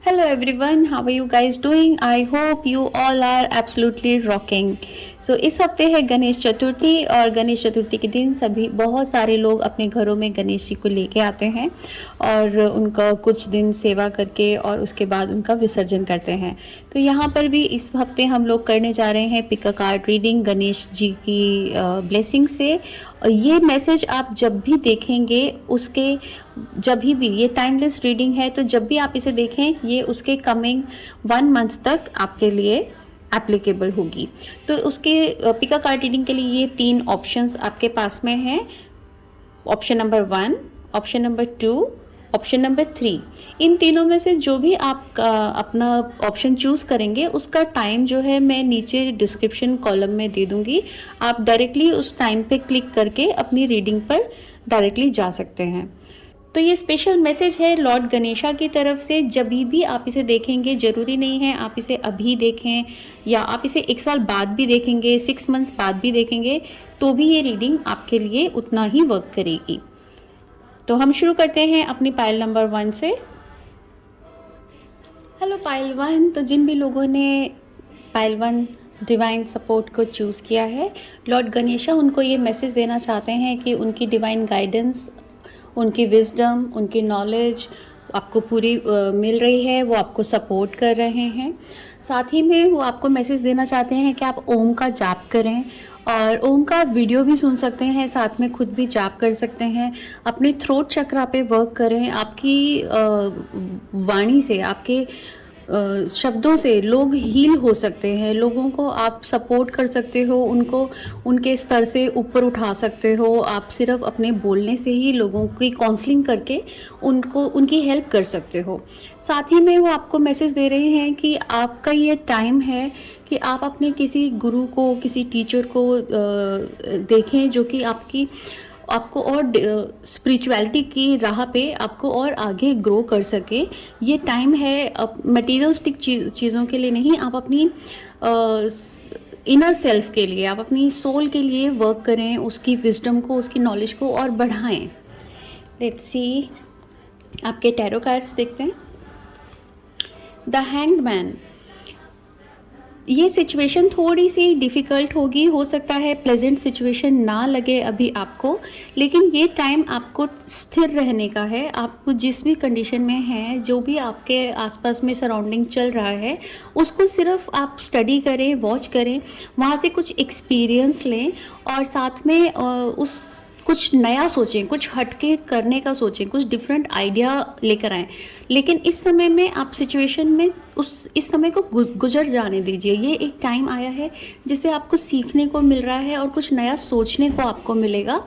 Hello everyone, how are you guys doing? I hope you all are absolutely rocking. इस हफ्ते है गणेश चतुर्थी और गणेश चतुर्थी के दिन सभी बहुत सारे लोग अपने घरों में गणेश जी को लेके आते हैं और उनका कुछ दिन सेवा करके और उसके बाद उनका विसर्जन करते हैं। तो यहाँ पर भी इस हफ्ते हम लोग करने जा रहे हैं pick a card reading Ganesh ji की ब्लेसिंग से। और ये मैसेज आप जब भी देखेंगे उसके जब भी ये टाइमलेस रीडिंग है, तो जब भी आप इसे देखें ये उसके कमिंग 1 मंथ तक आपके लिए एप्लीकेबल होगी। तो उसके पिका कार्ड रीडिंग के लिए ये 3 ऑप्शंस आपके पास में हैं। Option number 1, option number 2, option number 3। इन तीनों में से जो भी आप अपना ऑप्शन चूज़ करेंगे उसका टाइम जो है मैं नीचे डिस्क्रिप्शन कॉलम में दे दूंगी। आप डायरेक्टली उस टाइम पे क्लिक करके अपनी रीडिंग पर डायरेक्टली जा सकते हैं। तो ये स्पेशल मैसेज है लॉर्ड गणेशा की तरफ से। जब भी आप इसे देखेंगे, ज़रूरी नहीं है आप इसे अभी देखें या आप इसे 1 साल बाद भी देखेंगे, 6 मंथ बाद भी देखेंगे, तो भी ये रीडिंग आपके लिए उतना ही वर्क करेगी। तो हम शुरू करते हैं अपनी पाइल नंबर 1 से। Hello pile 1। तो जिन भी लोगों ने पाइल 1 डिवाइन सपोर्ट को चूज़ किया है, लॉर्ड गणेशा उनको ये मैसेज देना चाहते हैं कि उनकी डिवाइन गाइडेंस, उनकी विजडम, उनकी नॉलेज आपको पूरी मिल रही है। वो आपको सपोर्ट कर रहे हैं। साथ ही में वो आपको मैसेज देना चाहते हैं कि आप ओम का जाप करें और ओम का वीडियो भी सुन सकते हैं, साथ में खुद भी जाप कर सकते हैं। अपने थ्रोट चक्रा पे वर्क करें। आपकी वाणी से, आपके शब्दों से लोग हील हो सकते हैं। लोगों को आप सपोर्ट कर सकते हो, उनको उनके स्तर से ऊपर उठा सकते हो। आप सिर्फ अपने बोलने से ही लोगों की काउंसलिंग करके उनको उनकी हेल्प कर सकते हो। साथ ही में वो आपको मैसेज दे रहे हैं कि आपका ये टाइम है कि आप अपने किसी गुरु को, किसी टीचर को देखें जो कि आपको और स्पिरिचुअलिटी की राह पे आपको और आगे ग्रो कर सके। ये टाइम है मटेरियलिस्टिक चीज़ों के लिए नहीं, आप अपनी इनर सेल्फ के लिए, आप अपनी सोल के लिए वर्क करें, उसकी विजडम को, उसकी नॉलेज को और बढ़ाएं। लेट्स सी, आपके टैरो कार्ड्स देखते हैं। The hanged man. ये सिचुएशन थोड़ी सी डिफ़िकल्ट होगी, हो सकता है प्लेजेंट सिचुएशन ना लगे अभी आपको, लेकिन ये टाइम आपको स्थिर रहने का है। आपको जिस भी कंडीशन में है, जो भी आपके आसपास में सराउंडिंग चल रहा है, उसको सिर्फ आप स्टडी करें, वॉच करें, वहाँ से कुछ एक्सपीरियंस लें और साथ में उस कुछ नया सोचें, कुछ हटके करने का सोचें, कुछ डिफरेंट आइडिया लेकर आएँ। लेकिन इस समय में आप सिचुएशन में इस समय को गुजर जाने दीजिए। ये एक टाइम आया है जिससे आपको सीखने को मिल रहा है और कुछ नया सोचने को आपको मिलेगा।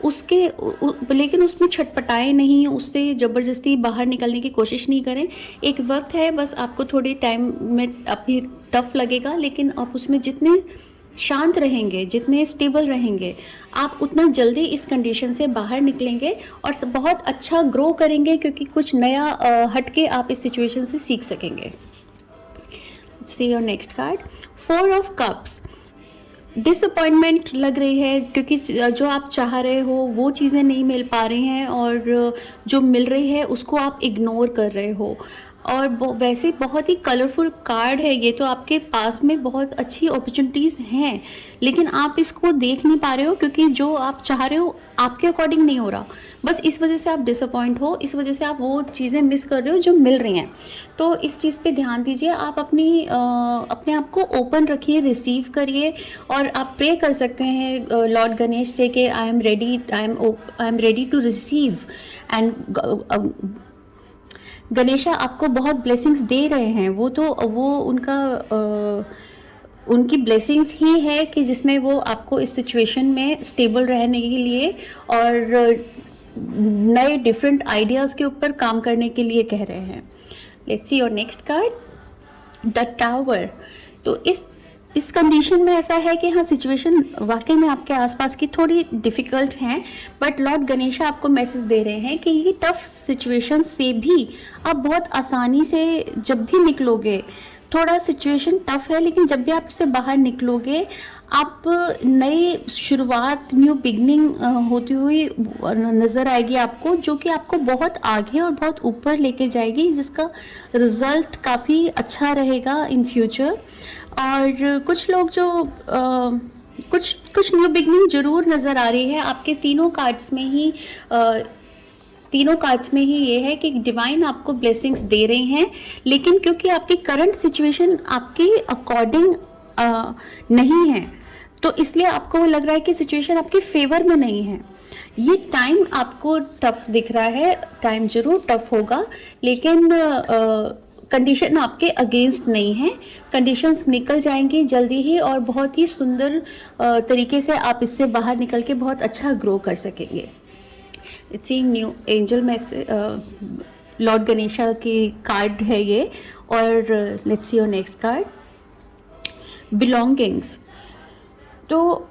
लेकिन उसमें छटपटाएं नहीं, उससे ज़बरदस्ती बाहर निकलने की कोशिश नहीं करें। एक वक्त है, बस आपको थोड़ी टाइम में अभी टफ लगेगा, लेकिन आप उसमें जितने शांत रहेंगे, जितने स्टेबल रहेंगे, आप उतना जल्दी इस कंडीशन से बाहर निकलेंगे और बहुत अच्छा ग्रो करेंगे, क्योंकि कुछ नया हटके आप इस सिचुएशन से सीख सकेंगे। सी your next card, 4 of cups. Disappointment लग रही है क्योंकि जो आप चाह रहे हो वो चीज़ें नहीं मिल पा रही हैं और जो मिल रही है उसको आप इग्नोर कर रहे हो। और वैसे बहुत ही कलरफुल कार्ड है ये, तो आपके पास में बहुत अच्छी अपॉर्चुनिटीज़ हैं, लेकिन आप इसको देख नहीं पा रहे हो क्योंकि जो आप चाह रहे हो आपके अकॉर्डिंग नहीं हो रहा। बस इस वजह से आप डिसअपॉइंट हो, इस वजह से आप वो चीज़ें मिस कर रहे हो जो मिल रही हैं। तो इस चीज़ पे ध्यान दीजिए। आप अपने आप को ओपन रखिए, रिसीव करिए और आप प्रे कर सकते हैं लॉर्ड गणेश से कि I am ready to receive. And Ganesha आपको बहुत ब्लेसिंग्स दे रहे हैं। उनकी ब्लेसिंग्स ही है कि जिसमें वो आपको इस सिचुएशन में स्टेबल रहने के लिए और नए डिफरेंट आइडियाज़ के ऊपर काम करने के लिए कह रहे हैं। Let's see your next card, the tower. तो इस कंडीशन में ऐसा है कि हाँ, सिचुएशन वाकई में आपके आसपास की थोड़ी डिफ़िकल्ट हैं, बट लॉर्ड गणेशा आपको मैसेज दे रहे हैं कि ये टफ सिचुएशन से भी आप बहुत आसानी से जब भी निकलोगे, थोड़ा सिचुएशन टफ है लेकिन जब भी आप इससे बाहर निकलोगे आप नई शुरुआत, न्यू बिगनिंग होती हुई नज़र आएगी आपको, जो कि आपको बहुत आगे और बहुत ऊपर लेके जाएगी, जिसका रिज़ल्ट काफ़ी अच्छा रहेगा इन फ्यूचर। और कुछ लोग जो कुछ कुछ न्यू बिगनिंग ज़रूर नज़र आ रही है आपके तीनों कार्ड्स में ही। ये है कि डिवाइन आपको ब्लेसिंग्स दे रहे हैं, लेकिन क्योंकि आपकी करंट सिचुएशन आपके अकॉर्डिंग नहीं है, तो इसलिए आपको लग रहा है कि सिचुएशन आपके फेवर में नहीं है। ये टाइम आपको टफ दिख रहा है, टाइम जरूर टफ होगा, लेकिन कंडीशन आपके अगेंस्ट नहीं है। कंडीशंस निकल जाएंगी जल्दी ही, और बहुत ही सुंदर तरीके से आप इससे बाहर निकल के बहुत अच्छा ग्रो कर सकेंगे। It's new angel message, Lord Ganesha की कार्ड है ये। और let's see your next card, belongings. तो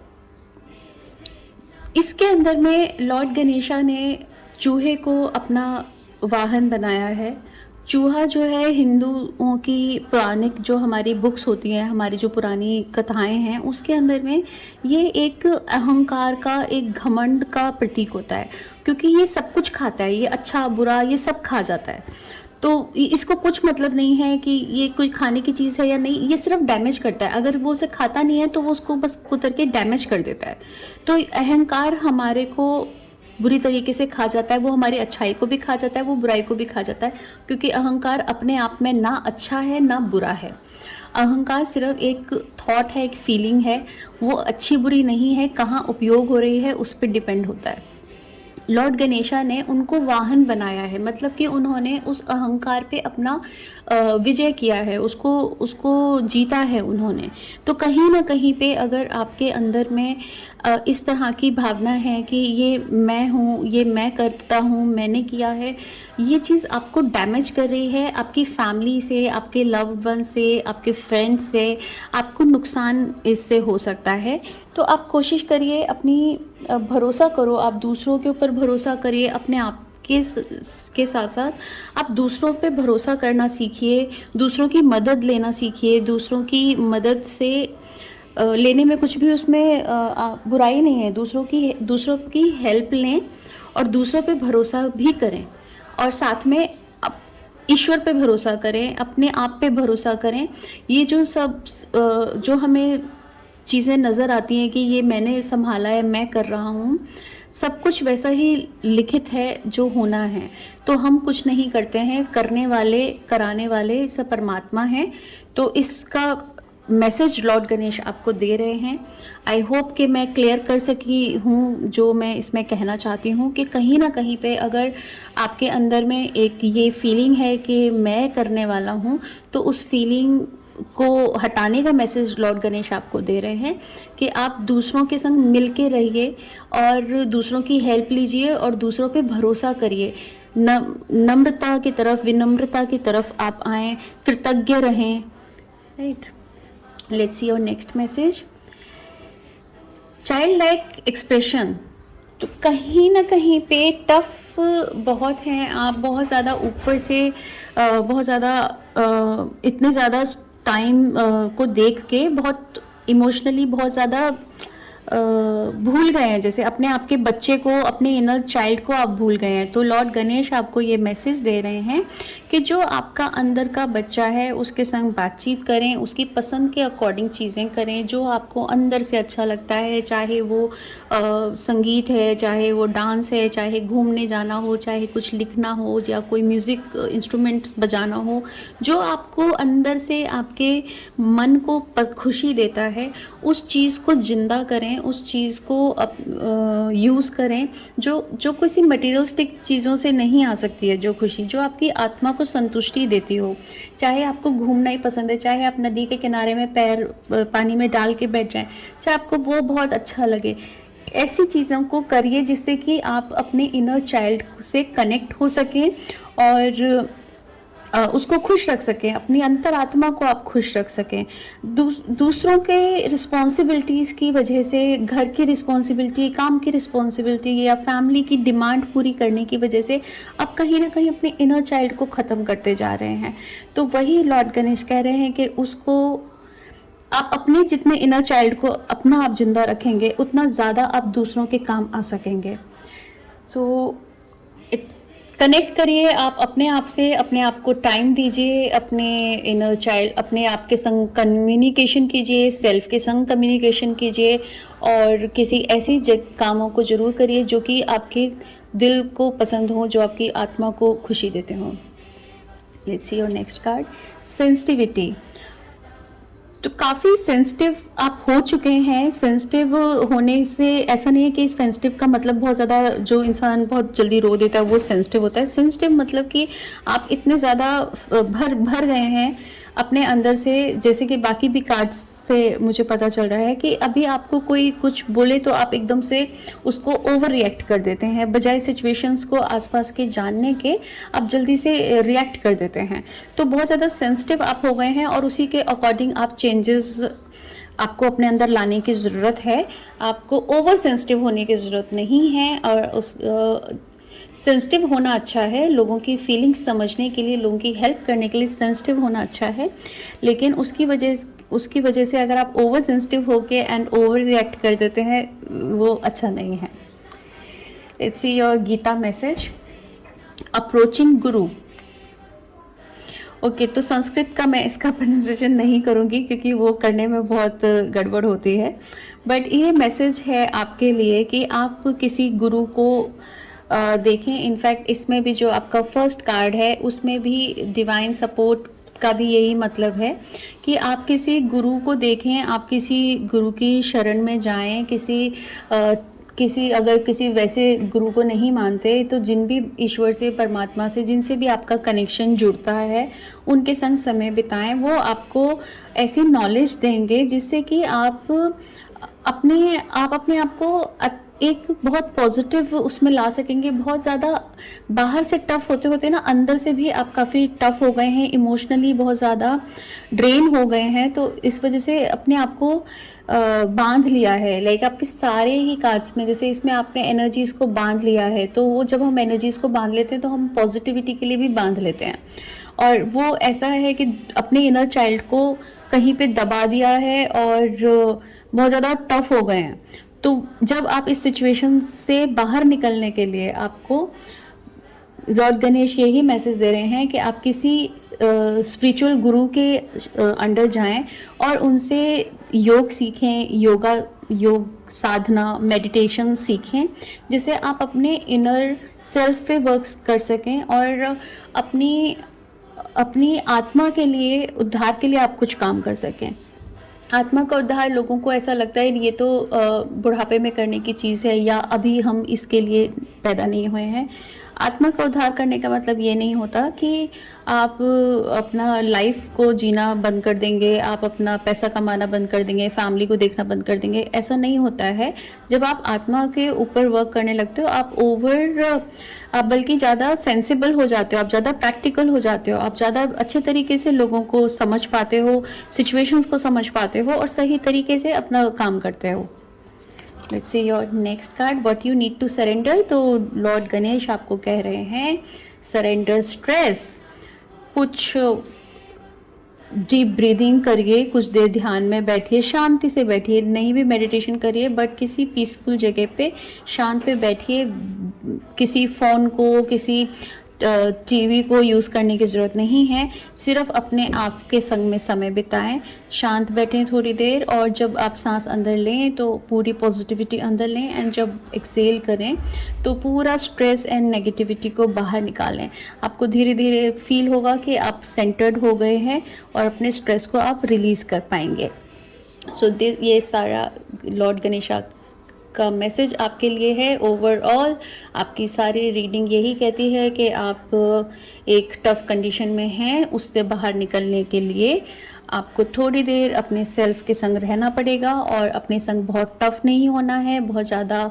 इसके अंदर में लॉर्ड गणेशा ने चूहे को अपना वाहन बनाया है। चूहा जो है हिंदुओं की पौराणिक जो हमारी बुक्स होती हैं, हमारी जो पुरानी कथाएं हैं, उसके अंदर में ये एक अहंकार का, एक घमंड का प्रतीक होता है, क्योंकि ये सब कुछ खाता है, ये अच्छा बुरा ये सब खा जाता है। तो इसको कुछ मतलब नहीं है कि ये कोई खाने की चीज़ है या नहीं, ये सिर्फ डैमेज करता है। अगर वो उसे खाता नहीं है तो वो उसको बस कुतर के डैमेज कर देता है। तो अहंकार हमारे को बुरी तरीके से खा जाता है, वो हमारी अच्छाई को भी खा जाता है, वो बुराई को भी खा जाता है, क्योंकि अहंकार अपने आप में ना अच्छा है ना बुरा है। अहंकार सिर्फ एक थॉट है, एक फीलिंग है, वो अच्छी बुरी नहीं है, कहाँ उपयोग हो रही है उस पर डिपेंड होता है। लॉर्ड गणेशा ने उनको वाहन बनाया है, मतलब कि उन्होंने उस अहंकार पे अपना विजय किया है, उसको जीता है उन्होंने। तो कहीं ना कहीं पे अगर आपके अंदर में इस तरह की भावना है कि ये मैं हूँ, ये मैं करता हूँ, मैंने किया है, ये चीज़ आपको डैमेज कर रही है, आपकी फैमिली से, आपके लव्ड वन से, आपके फ्रेंड्स से आपको नुकसान इससे हो सकता है। तो आप कोशिश करिए, अपनी भरोसा करो, आप दूसरों के ऊपर भरोसा करिए, अपने आप के साथ साथ आप दूसरों पे भरोसा करना सीखिए, दूसरों की मदद लेना सीखिए। दूसरों की मदद से लेने में कुछ भी उसमें बुराई नहीं है। दूसरों की हेल्प लें और दूसरों पे भरोसा भी करें, और साथ में ईश्वर पे भरोसा करें, अपने आप पे भरोसा करें। ये जो हमें चीज़ें नज़र आती हैं कि ये मैंने संभाला है, मैं कर रहा हूँ, सब कुछ वैसा ही लिखित है जो होना है। तो हम कुछ नहीं करते हैं, करने वाले, कराने वाले सब परमात्मा हैं। तो इसका मैसेज लॉर्ड गणेश आपको दे रहे हैं। आई होप कि मैं क्लियर कर सकी हूँ जो मैं इसमें कहना चाहती हूँ, कि कहीं ना कहीं पे अगर आपके अंदर में एक ये फीलिंग है कि मैं करने वाला हूँ, तो उस फीलिंग को हटाने का मैसेज लॉर्ड गणेश आपको दे रहे हैं कि आप दूसरों के संग मिल के रहिए और दूसरों की हेल्प लीजिए और दूसरों पे भरोसा करिए। नम्रता की तरफ, विनम्रता की तरफ आप आएँ, कृतज्ञ रहें। Right, let's see your next message, child like expression. तो कहीं ना कहीं पे टफ बहुत हैं, आप बहुत ज़्यादा ऊपर से बहुत ज़्यादा इतने ज़्यादा टाइम को देख के बहुत इमोशनली बहुत ज़्यादा भूल गए हैं, जैसे अपने आपके बच्चे को, अपने इनर चाइल्ड को आप भूल गए हैं। तो लॉर्ड गणेश आपको ये मैसेज दे रहे हैं कि जो आपका अंदर का बच्चा है उसके संग बातचीत करें, उसकी पसंद के अकॉर्डिंग चीज़ें करें, जो आपको अंदर से अच्छा लगता है, चाहे वो संगीत है, चाहे वो डांस है, चाहे घूमने जाना हो, चाहे कुछ लिखना हो, या कोई म्यूज़िक इंस्ट्रूमेंट बजाना हो, जो आपको अंदर से आपके मन को खुशी देता है, उस चीज़ को जिंदा करें, उस चीज़ को यूज़ करें, जो किसी मटेरियलिस्टिक चीज़ों से नहीं आ सकती है। जो खुशी जो आपकी आत्मा को संतुष्टि देती हो, चाहे आपको घूमना ही पसंद है, चाहे आप नदी के किनारे में पैर पानी में डाल के बैठ जाएं, चाहे आपको वो बहुत अच्छा लगे, ऐसी चीज़ों को करिए जिससे कि आप अपने इनर चाइल्ड से कनेक्ट हो सकें और उसको खुश रख सकें, अपनी अंतरात्मा को आप खुश रख सकें। दूसरों के रिस्पॉन्सिबिलिटीज़ की वजह से, घर की रिस्पॉन्सिबिलिटी, काम की रिस्पॉन्सिबिलिटी या फैमिली की डिमांड पूरी करने की वजह से आप कहीं ना कहीं अपने इनर चाइल्ड को ख़त्म करते जा रहे हैं। तो वही लॉर्ड गणेश कह रहे हैं कि उसको आप अपने जितने इनर चाइल्ड को अपना आप जिंदा रखेंगे, उतना ज़्यादा आप दूसरों के काम आ सकेंगे। सो कनेक्ट करिए आप अपने आप से, अपने आप को टाइम दीजिए, अपने इनर चाइल्ड, अपने आप के संग कम्युनिकेशन कीजिए, सेल्फ के संग कम्युनिकेशन कीजिए, और किसी ऐसी कामों को ज़रूर करिए जो कि आपके दिल को पसंद हो, जो आपकी आत्मा को खुशी देते हों। Let's see your next card, sensitivity. तो काफ़ी सेंसिटिव आप हो चुके हैं। सेंसिटिव होने से ऐसा नहीं है कि सेंसिटिव का मतलब बहुत ज़्यादा, जो इंसान बहुत जल्दी रो देता है वो सेंसिटिव होता है। सेंसिटिव मतलब कि आप इतने ज़्यादा भर गए हैं अपने अंदर से, जैसे कि बाकी भी कार्ड्स से मुझे पता चल रहा है कि अभी आपको कोई कुछ बोले तो आप एकदम से उसको ओवर रिएक्ट कर देते हैं, बजाय सिचुएशंस को आसपास के जानने के आप जल्दी से रिएक्ट कर देते हैं। तो बहुत ज़्यादा सेंसिटिव आप हो गए हैं, और उसी के अकॉर्डिंग आप चेंजेस आपको अपने अंदर लाने की ज़रूरत है। आपको ओवर सेंसिटिव होने की ज़रूरत नहीं है, और उस सेंसिटिव होना अच्छा है, लोगों की फीलिंग्स समझने के लिए, लोगों की हेल्प करने के लिए सेंसिटिव होना अच्छा है, लेकिन उसकी वजह से अगर आप ओवर सेंसिटिव होके एंड ओवर रिएक्ट कर देते हैं, वो अच्छा नहीं है। Let's see your Gita message, approaching guru. Okay, तो संस्कृत का मैं इसका प्रोनाउंसिएशन नहीं करूँगी क्योंकि वो करने में बहुत गड़बड़ होती है, बट ये मैसेज है आपके लिए कि आप किसी गुरु को देखें। इनफैक्ट इसमें भी जो आपका फर्स्ट कार्ड है उसमें भी डिवाइन सपोर्ट का भी यही मतलब है कि आप किसी गुरु को देखें, आप किसी गुरु की शरण में जाएं, अगर किसी वैसे गुरु को नहीं मानते तो जिन भी ईश्वर से, परमात्मा से, जिनसे भी आपका कनेक्शन जुड़ता है, उनके संग समय बिताएं। वो आपको ऐसी नॉलेज देंगे जिससे कि आप अपने आप को एक बहुत पॉजिटिव उसमें ला सकेंगे। बहुत ज़्यादा बाहर से टफ होते ना, अंदर से भी आप काफ़ी टफ हो गए हैं, इमोशनली बहुत ज़्यादा ड्रेन हो गए हैं, तो इस वजह से अपने आप को बांध लिया है। लाइक आपके सारे ही कार्ड्स में, जैसे इसमें आपने एनर्जीज़ को बांध लिया है, तो वो जब हम एनर्जीज़ को बांध लेते हैं तो हम पॉजिटिविटी के लिए भी बांध लेते हैं, और वो ऐसा है कि अपने इनर चाइल्ड को कहीं पे दबा दिया है और बहुत ज़्यादा टफ हो गए हैं। तो जब आप इस सिचुएशन से बाहर निकलने के लिए, आपको लॉर्ड गणेश यही मैसेज दे रहे हैं कि आप किसी स्पिरिचुअल गुरु के अंडर जाएं और उनसे योग सीखें, योग साधना, मेडिटेशन सीखें, जिससे आप अपने इनर सेल्फ पे वर्क कर सकें और अपनी आत्मा के लिए, उद्धार के लिए आप कुछ काम कर सकें। आत्मा का उद्धार लोगों को ऐसा लगता है ये तो बुढ़ापे में करने की चीज़ है, या अभी हम इसके लिए पैदा नहीं हुए हैं। आत्मा का उद्धार करने का मतलब ये नहीं होता कि आप अपना लाइफ को जीना बंद कर देंगे, आप अपना पैसा कमाना बंद कर देंगे, फैमिली को देखना बंद कर देंगे। ऐसा नहीं होता है। जब आप आत्मा के ऊपर वर्क करने लगते हो, आप बल्कि ज़्यादा सेंसिबल हो जाते हो, आप ज़्यादा प्रैक्टिकल हो जाते हो, आप ज़्यादा अच्छे तरीके से लोगों को समझ पाते हो, सिचुएशंस को समझ पाते हो और सही तरीके से अपना काम करते हो। Let's see your next card, what you need to surrender. तो लॉर्ड गणेश आपको कह रहे हैं सरेंडर स्ट्रेस। कुछ डीप ब्रीदिंग करिए, कुछ देर ध्यान में बैठिए, शांति से बैठिए, नहीं भी मेडिटेशन करिए बट किसी पीसफुल जगह पे शांत पे बैठिए। किसी फ़ोन को, किसी टीवी को यूज़ करने की ज़रूरत नहीं है। सिर्फ अपने आप के संग में समय बिताएं, शांत बैठें थोड़ी देर, और जब आप सांस अंदर लें तो पूरी पॉजिटिविटी अंदर लें, एंड जब एक्सेल करें तो पूरा स्ट्रेस एंड नेगेटिविटी को बाहर निकालें। आपको धीरे धीरे फील होगा कि आप सेंटर्ड हो गए हैं और अपने स्ट्रेस को आप रिलीज़ कर पाएंगे। सो ये सारा लॉर्ड गणेशा का मैसेज आपके लिए है। ओवरऑल आपकी सारी रीडिंग यही कहती है कि आप एक टफ़ कंडीशन में हैं, उससे बाहर निकलने के लिए आपको थोड़ी देर अपने सेल्फ के संग रहना पड़ेगा, और अपने संग बहुत टफ़ नहीं होना है, बहुत ज़्यादा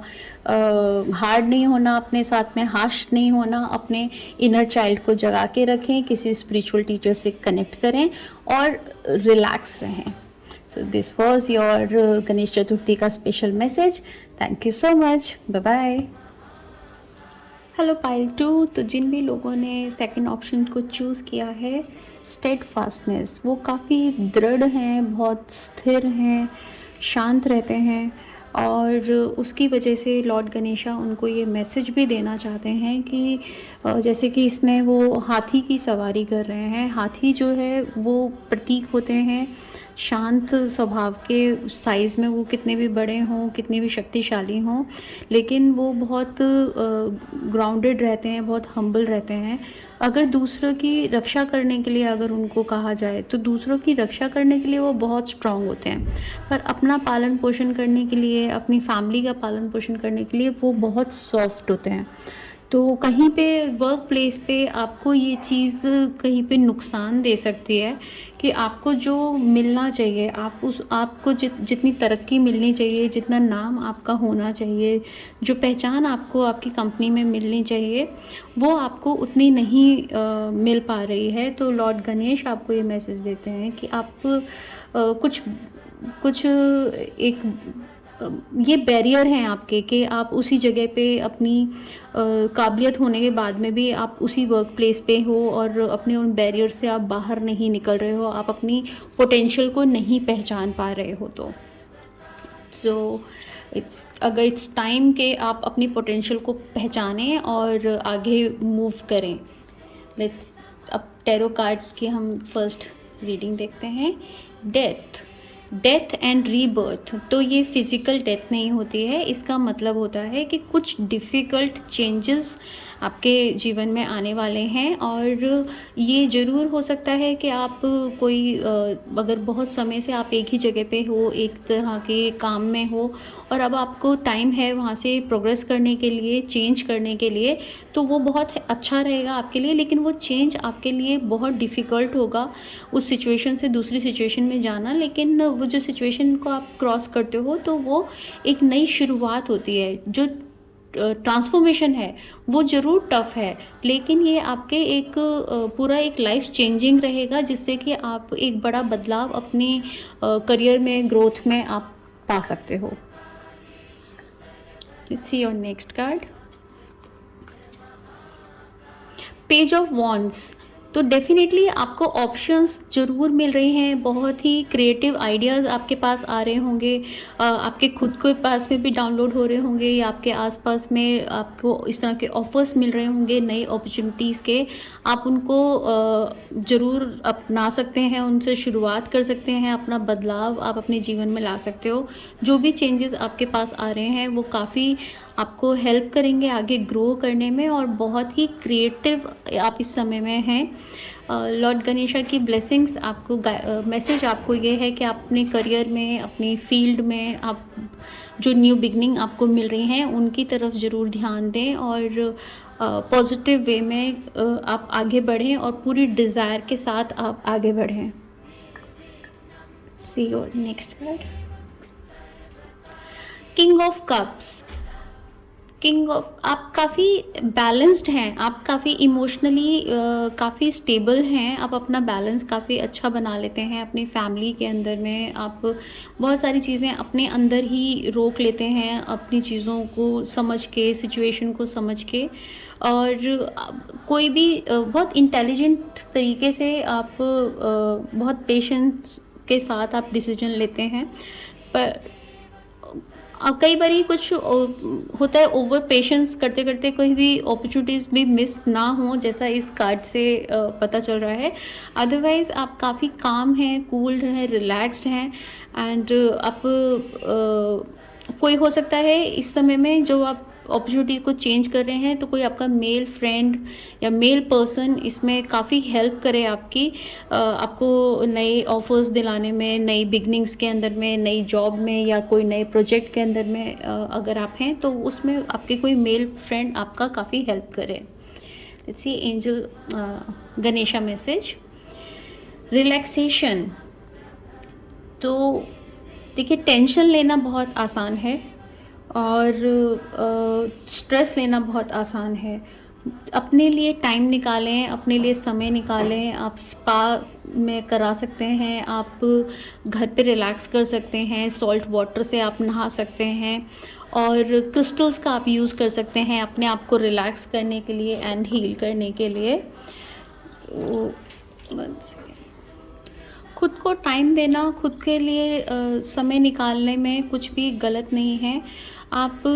हार्ड नहीं होना, अपने साथ में हार्श नहीं होना। अपने इनर चाइल्ड को जगा के रखें, किसी स्पिरिचुअल टीचर से कनेक्ट करें और रिलैक्स रहें। So this was your Ganesh Chaturthi का special message. Thank you so much. Bye bye. Hello pile 2। तो जिन भी लोगों ने सेकंड ऑप्शन को चूज़ किया है, स्टेडफास्टनेस, वो काफ़ी दृढ़ हैं, बहुत स्थिर हैं, शांत रहते हैं, और उसकी वजह से लॉर्ड गणेशा उनको ये मैसेज भी देना चाहते हैं कि जैसे कि इसमें वो हाथी की सवारी कर रहे हैं। हाथी जो है वो प्रतीक होते हैं शांत स्वभाव के, साइज़ में वो कितने भी बड़े हों, कितने भी शक्तिशाली हों, लेकिन वो बहुत ग्राउंडेड रहते हैं, बहुत हम्बल रहते हैं। अगर दूसरों की रक्षा करने के लिए अगर उनको कहा जाए तो दूसरों की रक्षा करने के लिए वो बहुत स्ट्रांग होते हैं, पर अपना पालन पोषण करने के लिए, अपनी फैमिली का पालन पोषण करने के लिए वो बहुत सॉफ्ट होते हैं। तो कहीं पे वर्क प्लेस पे आपको ये चीज़ कहीं पे नुकसान दे सकती है कि आपको जो मिलना चाहिए, आपको जितनी तरक्की मिलनी चाहिए, जितना नाम आपका होना चाहिए, जो पहचान आपको आपकी कंपनी में मिलनी चाहिए, वो आपको उतनी नहीं मिल पा रही है। तो लॉर्ड गणेश आपको ये मैसेज देते हैं कि आप कुछ कुछ एक ये बैरियर हैं आपके, कि आप उसी जगह पे अपनी काबिलियत होने के बाद में भी आप उसी वर्क प्लेस पे हो और अपने उन बैरियर से आप बाहर नहीं निकल रहे हो, आप अपनी पोटेंशियल को नहीं पहचान पा रहे हो। तो इट्स टाइम कि आप अपनी पोटेंशियल को पहचानें और आगे मूव करें। लेट्स अब टैरो कार्ड की हम फर्स्ट रीडिंग देखते हैं। Death and rebirth. तो ये फिज़िकल डेथ नहीं होती है, इसका मतलब होता है कि कुछ डिफ़िकल्ट चेंजेस आपके जीवन में आने वाले हैं, और ये ज़रूर हो सकता है कि आप कोई अगर बहुत समय से आप एक ही जगह पे हो, एक तरह के काम में हो, और अब आपको टाइम है वहाँ से प्रोग्रेस करने के लिए, चेंज करने के लिए, तो वो बहुत अच्छा रहेगा आपके लिए। लेकिन वो चेंज आपके लिए बहुत डिफ़िकल्ट होगा, उस सिचुएशन से दूसरी सिचुएशन में जाना। लेकिन वो जो सिचुएशन को आप क्रॉस करते हो तो वो एक नई शुरुआत होती है। जो ट्रांसफॉर्मेशन है वो ज़रूर टफ़ है, लेकिन ये आपके एक पूरा एक लाइफ चेंजिंग रहेगा, जिससे कि आप एक बड़ा बदलाव अपने करियर में, ग्रोथ में आप पा सकते हो। Let's see your next card, page of wands. तो डेफिनेटली आपको ऑप्शंस ज़रूर मिल रही हैं, बहुत ही क्रिएटिव आइडियाज़ आपके पास आ रहे होंगे, आपके खुद के पास में भी डाउनलोड हो रहे होंगे, या आपके आसपास में आपको इस तरह के ऑफ़र्स मिल रहे होंगे नई अपॉर्चुनिटीज़ के। आप उनको ज़रूर अपना सकते हैं, उनसे शुरुआत कर सकते हैं, अपना बदलाव आप अपने जीवन में ला सकते हो। जो भी चेंजेस आपके पास आ रहे हैं वो काफ़ी आपको हेल्प करेंगे आगे ग्रो करने में, और बहुत ही क्रिएटिव आप इस समय में हैं। लॉर्ड गणेशा की ब्लेसिंग्स आपको, मैसेज आपको ये है कि आप अपने करियर में, अपनी फील्ड में, आप जो न्यू बिगनिंग आपको मिल रही हैं उनकी तरफ ज़रूर ध्यान दें, और पॉजिटिव वे में आप आगे बढ़ें, और पूरी डिज़ायर के साथ आप आगे बढ़ें। सी your next card, king of cups. आप काफ़ी बैलेंस्ड हैं, आप काफ़ी इमोशनली काफ़ी स्टेबल हैं, आप अपना बैलेंस काफ़ी अच्छा बना लेते हैं अपनी फैमिली के अंदर में। आप बहुत सारी चीज़ें अपने अंदर ही रोक लेते हैं, अपनी चीज़ों को समझ के, सिचुएशन को समझ के, और कोई भी बहुत इंटेलिजेंट तरीके से आप बहुत पेशेंस के साथ आप डिसीजन लेते हैं। पर कई बारी कुछ होता है, ओवर पेशेंस करते करते कोई भी अपॉर्चुनिटीज़ भी मिस ना हो, जैसा इस कार्ड से पता चल रहा है। अदरवाइज़ आप काफ़ी काम हैं, कूल हैं, रिलैक्स्ड हैं, एंड आप कोई हो सकता है इस समय में जो आप अपॉर्चुनिटी को चेंज कर रहे हैं, तो कोई आपका मेल फ्रेंड या मेल पर्सन इसमें काफ़ी हेल्प करे आपकी, आपको नए ऑफर्स दिलाने में, नई बिगनिंग्स के अंदर में, नई जॉब में, या कोई नए प्रोजेक्ट के अंदर में अगर आप हैं तो उसमें आपके कोई मेल फ्रेंड आपका काफ़ी हेल्प करे। Let's see angel Ganesha message, relaxation. तो देखिए, टेंशन लेना बहुत आसान है और स्ट्रेस लेना बहुत आसान है। अपने लिए टाइम निकालें, अपने लिए समय निकालें। आप स्पा में करा सकते हैं, आप घर पे रिलैक्स कर सकते हैं, सॉल्ट वाटर से आप नहा सकते हैं, और क्रिस्टल्स का आप यूज़ कर सकते हैं अपने आप को रिलैक्स करने के लिए एंड हील करने के लिए। सो खुद को टाइम देना, खुद के लिए समय निकालने में कुछ भी गलत नहीं है। आप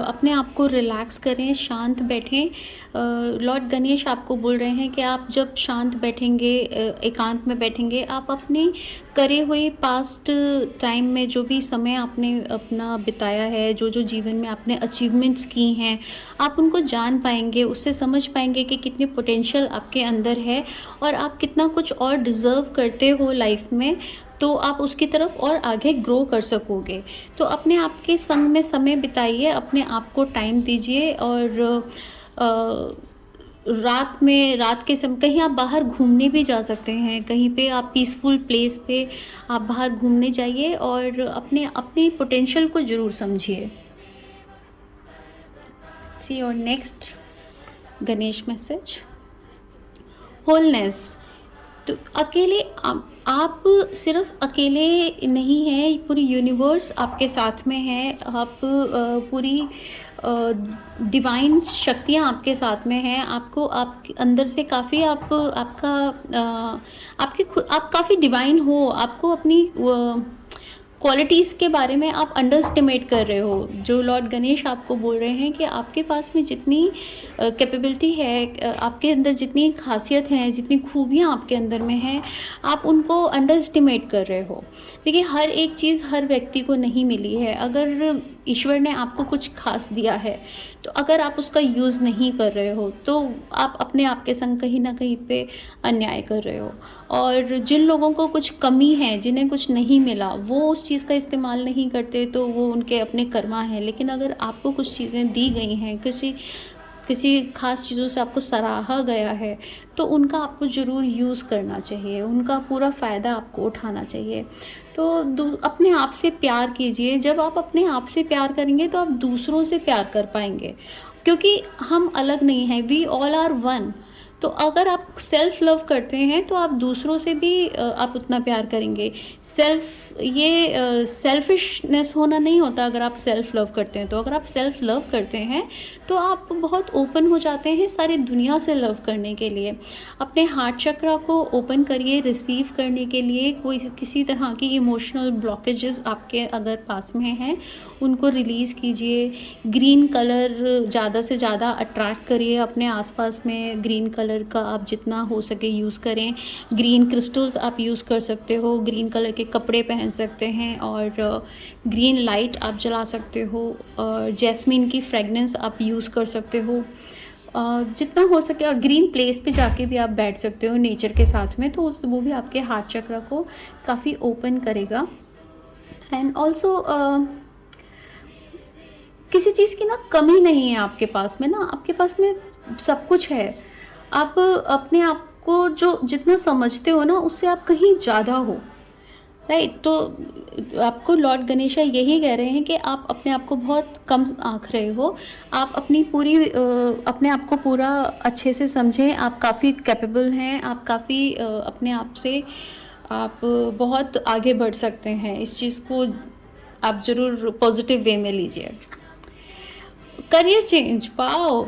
अपने आप को रिलैक्स करें, शांत बैठें। लॉर्ड गणेश आपको बोल रहे हैं कि आप जब शांत बैठेंगे, एकांत में बैठेंगे, आप अपने करे हुए पास्ट टाइम में जो भी समय आपने अपना बिताया है, जो जो जीवन में आपने अचीवमेंट्स की हैं, आप उनको जान पाएंगे, उससे समझ पाएंगे कि कितनी पोटेंशियल आपके अंदर है और आप कितना कुछ और डिज़र्व करते हो लाइफ में, तो आप उसकी तरफ और आगे ग्रो कर सकोगे। तो अपने आप के संग में समय बिताइए, अपने आप को टाइम दीजिए और रात के समय कहीं आप बाहर घूमने भी जा सकते हैं, कहीं पे आप पीसफुल प्लेस पे आप बाहर घूमने जाइए और अपने अपने पोटेंशियल को ज़रूर समझिए। सी your next Ganesh message. Wholeness. तो अकेले आप सिर्फ अकेले नहीं हैं, पूरी यूनिवर्स आपके साथ में है। आप पूरी डिवाइन शक्तियाँ आपके साथ में हैं। आपको आपके अंदर से काफ़ी आप काफ़ी डिवाइन हो। आपको अपनी क्वालिटीज़ के बारे में आप अंडरस्टिमेट कर रहे हो। जो लॉर्ड गणेश आपको बोल रहे हैं कि आपके पास में जितनी कैपेबिलिटी है, आपके अंदर जितनी खासियत है, जितनी खूबियाँ आपके अंदर में हैं, आप उनको अंडरस्टिमेट कर रहे हो। देखिए, हर एक चीज़ हर व्यक्ति को नहीं मिली है। अगर ईश्वर ने आपको कुछ खास दिया है, तो अगर आप उसका यूज़ नहीं कर रहे हो, तो आप अपने आप के संग कहीं ना कहीं पे अन्याय कर रहे हो। और जिन लोगों को कुछ कमी है, जिन्हें कुछ नहीं मिला, वो उस चीज़ का इस्तेमाल नहीं करते, तो वो उनके अपने कर्मा हैं। लेकिन अगर आपको कुछ चीज़ें दी गई हैं, किसी खास चीज़ों से आपको सराहा गया है, तो उनका आपको ज़रूर यूज़ करना चाहिए, उनका पूरा फ़ायदा आपको उठाना चाहिए। तो अपने आप से प्यार कीजिए। जब आप अपने आप से प्यार करेंगे, तो आप दूसरों से प्यार कर पाएंगे, क्योंकि हम अलग नहीं हैं, वी ऑल आर वन। तो अगर आप सेल्फ़ लव करते हैं, तो आप दूसरों से भी आप उतना प्यार करेंगे। सेल्फिशनेस होना नहीं होता अगर आप सेल्फ़ लव करते हैं। तो अगर आप सेल्फ़ लव करते हैं, तो आप बहुत ओपन हो जाते हैं सारी दुनिया से लव करने के लिए। अपने हार्ट चक्रा को ओपन करिए रिसीव करने के लिए। कोई किसी तरह की इमोशनल ब्लॉकेजेस आपके अगर पास में हैं, उनको रिलीज़ कीजिए। ग्रीन कलर ज़्यादा से ज़्यादा अट्रैक्ट करिए अपने आसपास में। ग्रीन कलर का आप जितना हो सके यूज़ करें। ग्रीन क्रिस्टल्स आप यूज़ कर सकते हो, ग्रीन कलर के कपड़े पहन सकते हैं, और ग्रीन लाइट आप जला सकते हो, और जैस्मिन की फ्रेगनेंस आप यूज़ कर सकते हो जितना हो सके। और ग्रीन प्लेस पे जाके भी आप बैठ सकते हो नेचर के साथ में, तो वो भी आपके हार्ट चक्र को काफ़ी ओपन करेगा। एंड ऑल्सो किसी चीज़ की ना कमी नहीं है आपके पास में, ना आपके पास में सब कुछ है। आप अपने आप को जो जितना समझते हो ना, उससे आप कहीं ज़्यादा हो, राइट। तो आपको लॉर्ड गणेशा यही कह रहे हैं कि आप अपने आप को बहुत कम आंक रहे हो। आप अपने आप को पूरा अच्छे से समझें। आप काफ़ी कैपेबल हैं, आप काफ़ी अपने आप से आप बहुत आगे बढ़ सकते हैं। इस चीज़ को आप ज़रूर पॉजिटिव वे में लीजिए। Career change, wow.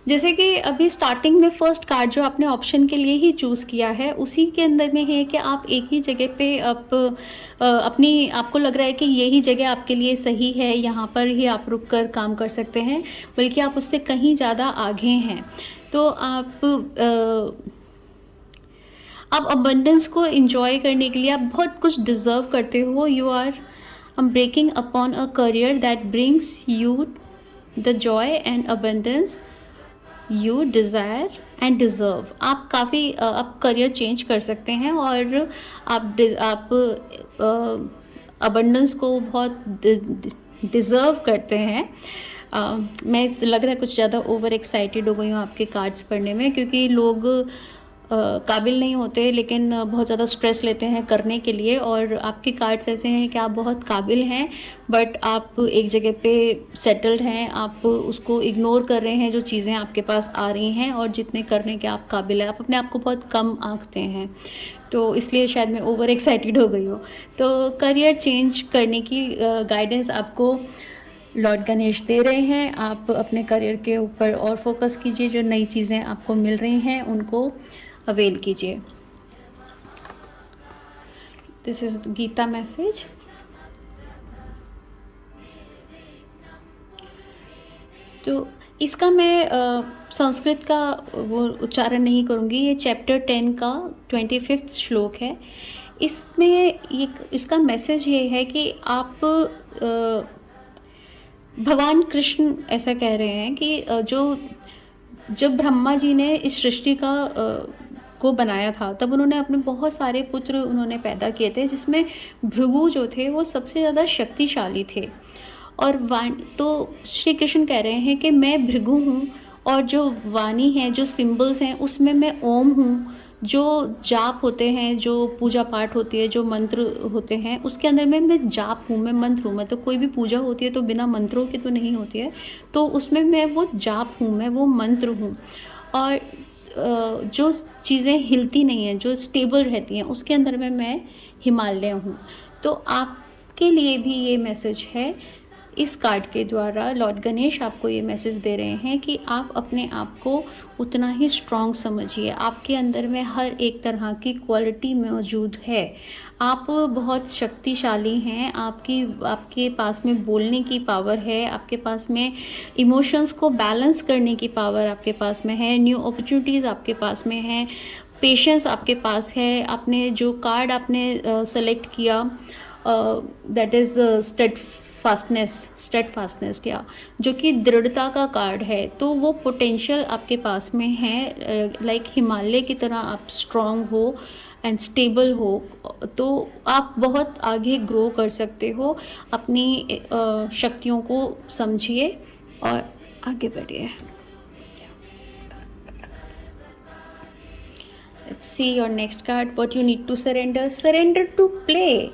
जैसे कि अभी स्टार्टिंग में फर्स्ट कार्ड जो आपने ऑप्शन के लिए ही चूज़ किया है, उसी के अंदर में है कि आप एक ही जगह पे आपको लग रहा है कि यही जगह आपके लिए सही है, यहाँ पर ही आप रुक कर काम कर सकते हैं, बल्कि आप उससे कहीं ज़्यादा आगे हैं। तो आप अबंडेंस को एंजॉय करने के लिए आप बहुत कुछ डिज़र्व करते हो। You are breaking upon a career that brings you the joy and abundance you desire and deserve. आप काफ़ी आप करियर चेंज कर सकते हैं, और आप अबंडेंस को बहुत डिज़र्व करते हैं। मैं लग रहा है कुछ ज़्यादा ओवर एक्साइटेड हो गई हूँ आपके कार्ड्स पढ़ने में, क्योंकि लोग काबिल नहीं होते, लेकिन बहुत ज़्यादा स्ट्रेस लेते हैं करने के लिए, और आपके कार्ड्स ऐसे हैं कि आप बहुत काबिल हैं बट आप एक जगह पे सेटल्ड हैं, आप उसको इग्नोर कर रहे हैं जो चीज़ें आपके पास आ रही हैं, और जितने करने के आप काबिल हैं आप अपने आप को बहुत कम आंकते हैं, तो इसलिए शायद मैं ओवर एक्साइटेड हो गई हूँ। तो करियर चेंज करने की गाइडेंस आपको लॉर्ड गणेश दे रहे हैं। आप अपने करियर के ऊपर और फोकस कीजिए, जो नई चीज़ें आपको मिल रही हैं उनको अवेल कीजिए। This is Gita message. तो इसका मैं संस्कृत का वो उच्चारण नहीं करूँगी, ये चैप्टर 10 का 25वां श्लोक है। इसमें इसका मैसेज ये है कि आप भगवान कृष्ण ऐसा कह रहे हैं कि जब ब्रह्मा जी ने इस सृष्टि को बनाया था, तब उन्होंने अपने बहुत सारे पुत्र उन्होंने पैदा किए थे, जिसमें भृगु जो थे वो सबसे ज़्यादा शक्तिशाली थे। और तो श्री कृष्ण कह रहे हैं कि मैं भृगु हूँ, और जो वाणी है, जो सिंबल्स हैं, उसमें मैं ओम हूँ। जो जाप होते हैं, जो पूजा पाठ होती है, जो मंत्र होते हैं, उसके अंदर में मैं जाप हूँ, मैं मंत्र हूँ। मतलब कोई भी पूजा होती है तो बिना मंत्रों के तो नहीं होती है, तो उसमें मैं वो जाप हूँ, मैं वो मंत्र हूँ। और जो चीज़ें हिलती नहीं हैं, जो स्टेबल रहती हैं, उसके अंदर में मैं हिमालय हूँ। तो आपके लिए भी ये मैसेज है। इस कार्ड के द्वारा लॉर्ड गणेश आपको ये मैसेज दे रहे हैं कि आप अपने आप को उतना ही स्ट्रॉन्ग समझिए। आपके अंदर में हर एक तरह की क्वालिटी मौजूद है। आप बहुत शक्तिशाली हैं। आपके पास में बोलने की पावर है, आपके पास में इमोशंस को बैलेंस करने की पावर आपके पास में है, न्यू अपॉर्चुनिटीज़ आपके पास में है, पेशेंस आपके पास है। आपने जो कार्ड आपने सेलेक्ट किया, दैट इज़ स्टेडफास्टनेस क्या, जो कि दृढ़ता का कार्ड है, तो वो पोटेंशियल आपके पास में है। लाइक हिमालय की तरह आप स्ट्रॉन्ग हो एंड स्टेबल हो, तो आप बहुत आगे ग्रो कर सकते हो। अपनी शक्तियों को समझिए और आगे बढ़िए। Let's see your next card. What you need to surrender? Surrender to play.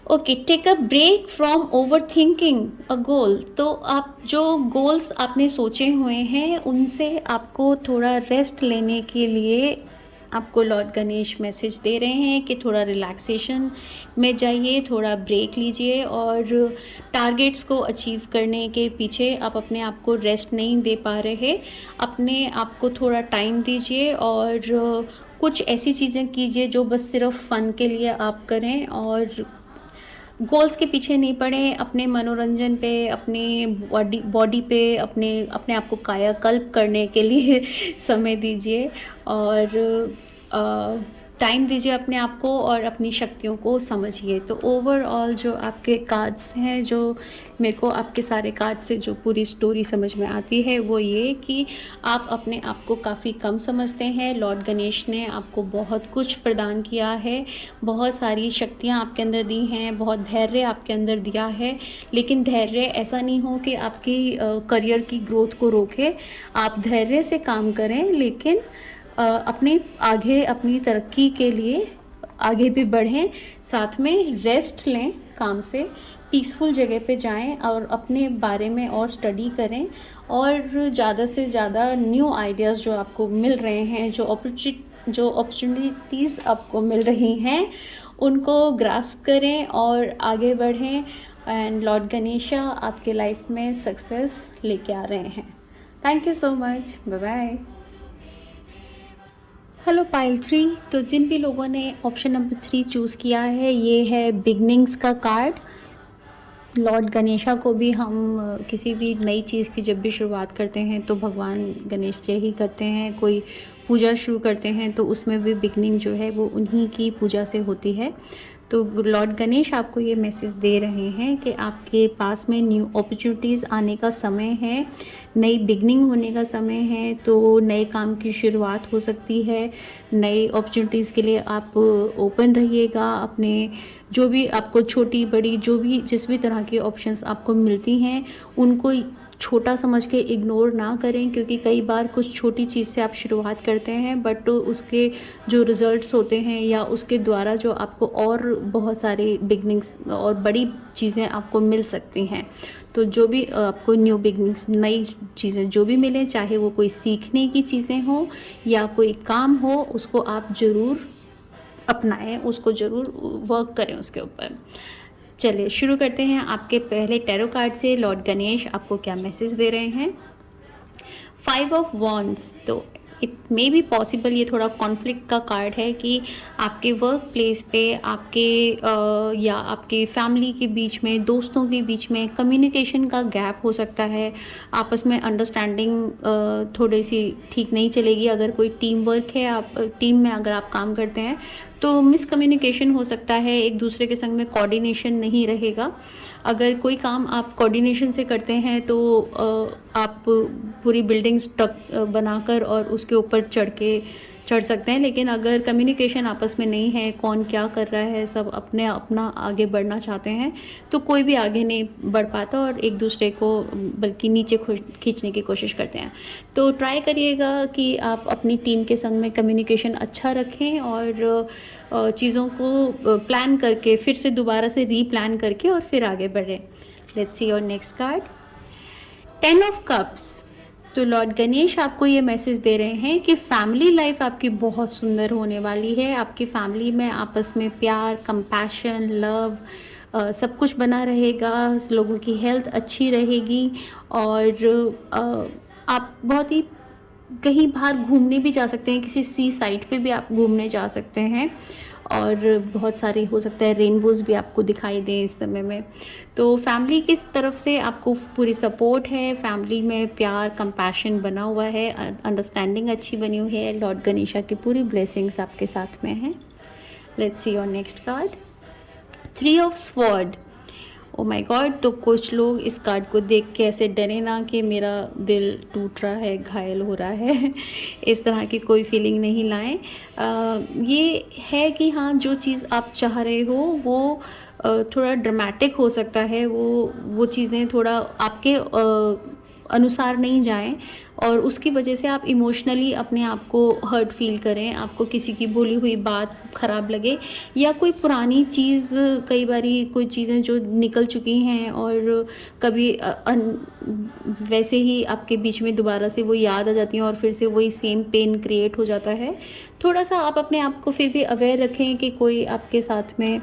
Okay, take a break from overthinking a goal. तो आप जो गोल्स आपने सोचे हुए हैं, उनसे आपको थोड़ा रेस्ट लेने के लिए आपको लॉर्ड गणेश मैसेज दे रहे हैं कि थोड़ा रिलैक्सेशन में जाइए, थोड़ा ब्रेक लीजिए, और टारगेट्स को अचीव करने के पीछे आप अपने आप को रेस्ट नहीं दे पा रहे। अपने आप को थोड़ा टाइम दीजिए और कुछ ऐसी चीज़ें कीजिए जो बस सिर्फ फ़न के लिए आप करें, और गोल्स के पीछे नहीं पड़े। अपने मनोरंजन पे, अपने बॉडी पे, अपने आप को कायाकल्प करने के लिए समय दीजिए, और टाइम दीजिए अपने आप को, और अपनी शक्तियों को समझिए। तो ओवरऑल जो आपके कार्ड्स हैं, जो मेरे को आपके सारे कार्ड से जो पूरी स्टोरी समझ में आती है, वो ये कि आप अपने आप को काफ़ी कम समझते हैं। लॉर्ड गणेश ने आपको बहुत कुछ प्रदान किया है, बहुत सारी शक्तियाँ आपके अंदर दी हैं, बहुत धैर्य आपके अंदर दिया है, लेकिन धैर्य ऐसा नहीं हो कि आपकी करियर की ग्रोथ को रोके। आप धैर्य से काम करें, लेकिन अपने आगे अपनी तरक्की के लिए आगे भी बढ़ें, साथ में रेस्ट लें काम से, पीसफुल जगह पे जाएं और अपने बारे में और स्टडी करें, और ज़्यादा से ज़्यादा न्यू आइडियाज़ जो आपको मिल रहे हैं, जो अपॉर्चुनिटीज़ आपको मिल रही हैं, उनको ग्रास्प करें और आगे बढ़ें। एंड लॉर्ड गणेशा आपके लाइफ में सक्सेस लेके आ रहे हैं। Thank you so much, bye bye. Hello पाइल 3। तो जिन भी लोगों ने ऑप्शन नंबर 3 चूज़ किया है, ये है बिगनिंग्स का कार्ड। लॉर्ड गणेशा को भी हम किसी भी नई चीज़ की जब भी शुरुआत करते हैं तो भगवान गणेश से ही करते हैं। कोई पूजा शुरू करते हैं तो उसमें भी बिगनिंग जो है वो उन्हीं की पूजा से होती है। तो लॉर्ड गणेश आपको ये मैसेज दे रहे हैं कि आपके पास में न्यू अपॉर्चुनिटीज़ आने का समय है, नई बिगनिंग होने का समय है। तो नए काम की शुरुआत हो सकती है, नई अपॉर्चुनिटीज़ के लिए आप ओपन रहिएगा। अपने जो भी आपको छोटी बड़ी जो भी जिस भी तरह की ऑप्शंस आपको मिलती हैं, उनको छोटा समझ के इग्नोर ना करें, क्योंकि कई बार कुछ छोटी चीज़ से आप शुरुआत करते हैं बट उसके जो रिज़ल्ट्स होते हैं या उसके द्वारा जो आपको और बहुत सारी बिगनिंग्स और बड़ी चीज़ें आपको मिल सकती हैं। तो जो भी आपको न्यू बिगनिंग्स, नई चीज़ें जो भी मिलें, चाहे वो कोई सीखने की चीज़ें हों या कोई काम हो, उसको आप ज़रूर अपनाएं, उसको ज़रूर वर्क करें उसके ऊपर। चलिए शुरू करते हैं आपके पहले टैरो कार्ड से। लॉर्ड गणेश आपको क्या मैसेज दे रहे हैं? 5 ऑफ वॉन्ड्स। तो इट मे बी पॉसिबल, ये थोड़ा कॉन्फ्लिक्ट का कार्ड है कि आपके वर्क प्लेस पे आपके या आपके फैमिली के बीच में, दोस्तों के बीच में कम्युनिकेशन का गैप हो सकता है। आपस में अंडरस्टैंडिंग थोड़ी सी ठीक नहीं चलेगी। अगर कोई टीम वर्क है, आप टीम में अगर आप काम करते हैं तो मिसकम्युनिकेशन हो सकता है, एक दूसरे के संग में कोऑर्डिनेशन नहीं रहेगा। अगर कोई काम आप कोऑर्डिनेशन से करते हैं तो आप पूरी बिल्डिंग्स बनाकर और उसके ऊपर चढ़ सकते हैं, लेकिन अगर कम्युनिकेशन आपस में नहीं है, कौन क्या कर रहा है, सब अपने अपना आगे बढ़ना चाहते हैं, तो कोई भी आगे नहीं बढ़ पाता और एक दूसरे को बल्कि नीचे खींचने की कोशिश करते हैं। तो ट्राई करिएगा कि आप अपनी टीम के संग में कम्युनिकेशन अच्छा रखें और चीज़ों को प्लान करके फिर से दोबारा से रीप्लान करके और फिर आगे बढ़ें। Let's see your next card, 10 of cups. तो लॉर्ड गणेश आपको ये मैसेज दे रहे हैं कि फैमिली लाइफ आपकी बहुत सुंदर होने वाली है। आपकी फैमिली में आपस में प्यार, कंपैशन, लव सब कुछ बना रहेगा। लोगों की हेल्थ अच्छी रहेगी और आप बहुत ही कहीं बाहर घूमने भी जा सकते हैं, किसी सी साइड पे भी आप घूमने जा सकते हैं और बहुत सारे हो सकता है रेनबोज़ भी आपको दिखाई दें इस समय में। तो फैमिली की तरफ से आपको पूरी सपोर्ट है, फैमिली में प्यार, कंपैशन बना हुआ है, अंडरस्टैंडिंग अच्छी बनी हुई है। लॉर्ड गणेशा की पूरी ब्लेसिंग्स आपके साथ में हैं। Let's see your next card, 3 of sword. Oh my God. तो कुछ लोग इस कार्ड को देख के ऐसे डरे ना कि मेरा दिल टूट रहा है, घायल हो रहा है इस तरह की कोई फीलिंग नहीं लाएं। ये है कि हाँ, जो चीज़ आप चाह रहे हो वो थोड़ा ड्रामेटिक हो सकता है, वो चीज़ें थोड़ा आपके अनुसार नहीं जाएं और उसकी वजह से आप इमोशनली अपने आप को हर्ट फील करें, आपको किसी की बोली हुई बात ख़राब लगे या कोई पुरानी चीज़, कई बारी कोई चीज़ें जो निकल चुकी हैं और कभी वैसे ही आपके बीच में दोबारा से वो याद आ जाती हैं और फिर से वही सेम पेन क्रिएट हो जाता है। थोड़ा सा आप अपने आप को फिर भी अवेयर रखें कि कोई आपके साथ में